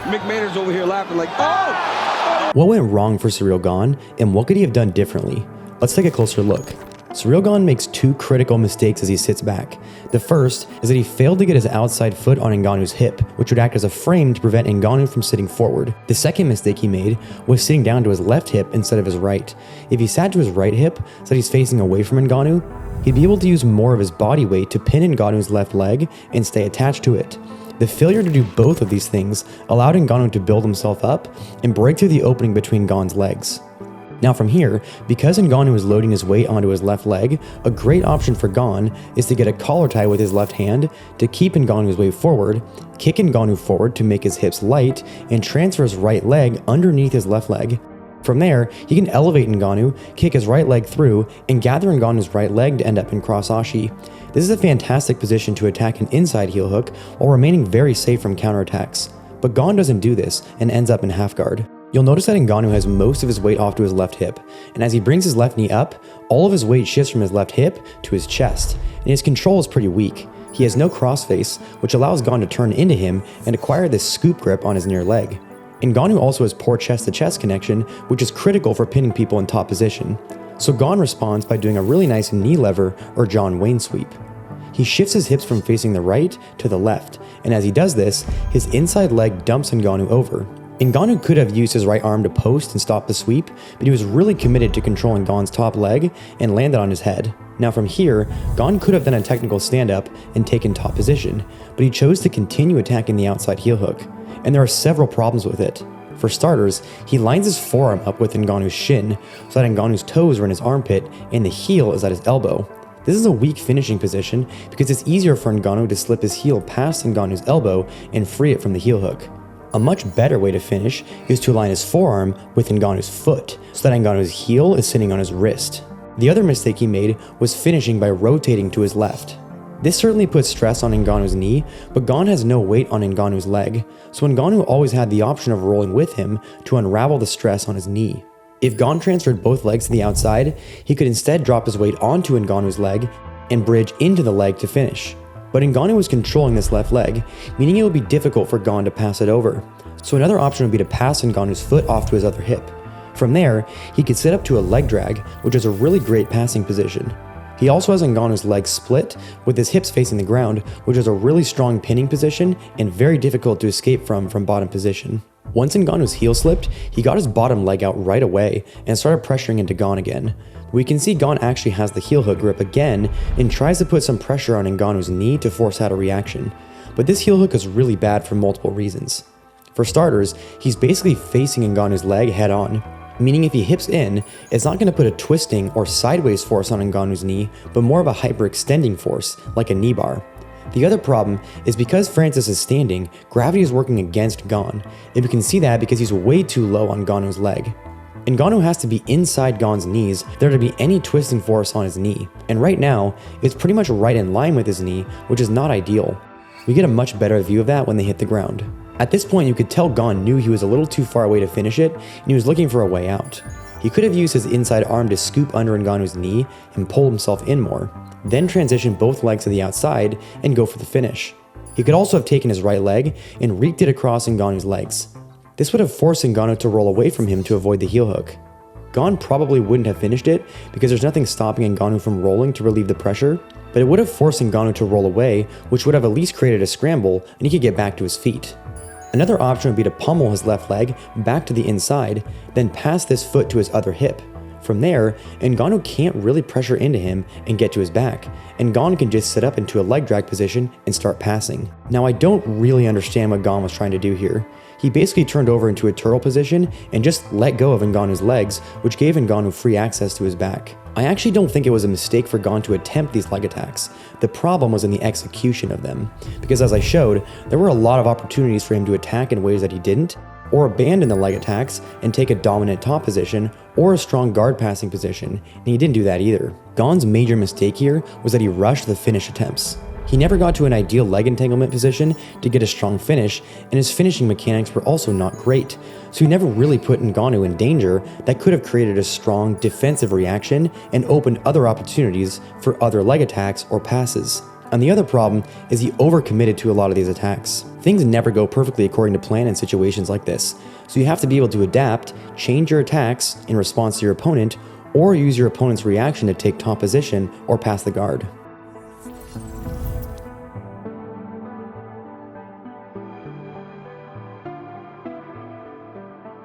McMahon's over here laughing like, oh! What went wrong for Cyril Gane, and what could he have done differently? Let's take a closer look. Cyril Gane makes two critical mistakes as he sits back. The first is that he failed to get his outside foot on Ngannou's hip, which would act as a frame to prevent Ngannou from sitting forward. The second mistake he made was sitting down to his left hip instead of his right. If he sat to his right hip so that he's facing away from Ngannou, he'd be able to use more of his body weight to pin Ngannou's left leg and stay attached to it. The failure to do both of these things allowed Ngannou to build himself up and break through the opening between Gane's legs. Now from here, because Ngannou is loading his weight onto his left leg, a great option for Gane is to get a collar tie with his left hand to keep Ngannou's weight forward, kick Ngannou forward to make his hips light, and transfer his right leg underneath his left leg. From there, he can elevate Ngannou, kick his right leg through, and gather Ngannou's right leg to end up in cross-ashi. This is a fantastic position to attack an inside heel hook while remaining very safe from counterattacks. But Gane doesn't do this and ends up in half guard. You'll notice that Ngannou has most of his weight off to his left hip, and as he brings his left knee up, all of his weight shifts from his left hip to his chest, and his control is pretty weak. He has no crossface, which allows Gane to turn into him and acquire this scoop grip on his near leg. Ngannou also has poor chest-to-chest connection, which is critical for pinning people in top position. So Gane responds by doing a really nice knee lever or John Wayne sweep. He shifts his hips from facing the right to the left, and as he does this, his inside leg dumps Ngannou over. Ngannou could have used his right arm to post and stop the sweep, but he was really committed to controlling Gane's top leg and landed on his head. Now from here, Gane could have done a technical stand-up and taken top position, but he chose to continue attacking the outside heel hook, and there are several problems with it. For starters, he lines his forearm up with Ngannou's shin, so that Ngannou's toes are in his armpit and the heel is at his elbow. This is a weak finishing position because it's easier for Ngannou to slip his heel past Ngannou's elbow and free it from the heel hook. A much better way to finish is to align his forearm with Ngannou's foot, so that Ngannou's heel is sitting on his wrist. The other mistake he made was finishing by rotating to his left. This certainly puts stress on Ngannou's knee, but Gane has no weight on Ngannou's leg, so Ngannou always had the option of rolling with him to unravel the stress on his knee. If Gane transferred both legs to the outside, he could instead drop his weight onto Ngannou's leg and bridge into the leg to finish. But Ngannou was controlling this left leg, meaning it would be difficult for Gane to pass it over. So another option would be to pass Ngannou's foot off to his other hip. From there, he could sit up to a leg drag, which is a really great passing position. He also has Ngannou's legs split, with his hips facing the ground, which is a really strong pinning position and very difficult to escape from bottom position. Once Ngannou's heel slipped, he got his bottom leg out right away and started pressuring into Gane again. We can see Gane actually has the heel hook grip again and tries to put some pressure on Ngannou's knee to force out a reaction. But this heel hook is really bad for multiple reasons. For starters, he's basically facing Ngannou's leg head on, meaning if he hips in, it's not going to put a twisting or sideways force on Ngannou's knee, but more of a hyperextending force, like a knee bar. The other problem is because Francis is standing, gravity is working against Gane, and we can see that because he's way too low on Ngannou's leg. Ngannou has to be inside Gane's knees for there to be any twisting force on his knee, and right now, it's pretty much right in line with his knee, which is not ideal. We get a much better view of that when they hit the ground. At this point, you could tell Gane knew he was a little too far away to finish it, and he was looking for a way out. He could have used his inside arm to scoop under Ngannou's knee and pull himself in more, then transition both legs to the outside and go for the finish. He could also have taken his right leg and reeked it across Ngannou's legs. This would have forced Ngannou to roll away from him to avoid the heel hook. Gane probably wouldn't have finished it because there's nothing stopping Ngannou from rolling to relieve the pressure, but it would have forced Ngannou to roll away, which would have at least created a scramble and he could get back to his feet. Another option would be to pummel his left leg back to the inside, then pass this foot to his other hip. From there, Ngannou can't really pressure into him and get to his back, and Gane can just sit up into a leg drag position and start passing. Now I don't really understand what Gane was trying to do here. He basically turned over into a turtle position and just let go of Ngannou's legs, which gave Ngannou free access to his back. I actually don't think it was a mistake for Gane to attempt these leg attacks. The problem was in the execution of them, because as I showed, there were a lot of opportunities for him to attack in ways that he didn't, or abandon the leg attacks and take a dominant top position or a strong guard passing position, and he didn't do that either. Gane's major mistake here was that he rushed the finish attempts. He never got to an ideal leg entanglement position to get a strong finish, and his finishing mechanics were also not great, so he never really put Ngannou in danger that could have created a strong defensive reaction and opened other opportunities for other leg attacks or passes. And the other problem is he overcommitted to a lot of these attacks. Things never go perfectly according to plan in situations like this, so you have to be able to adapt, change your attacks in response to your opponent, or use your opponent's reaction to take top position or pass the guard.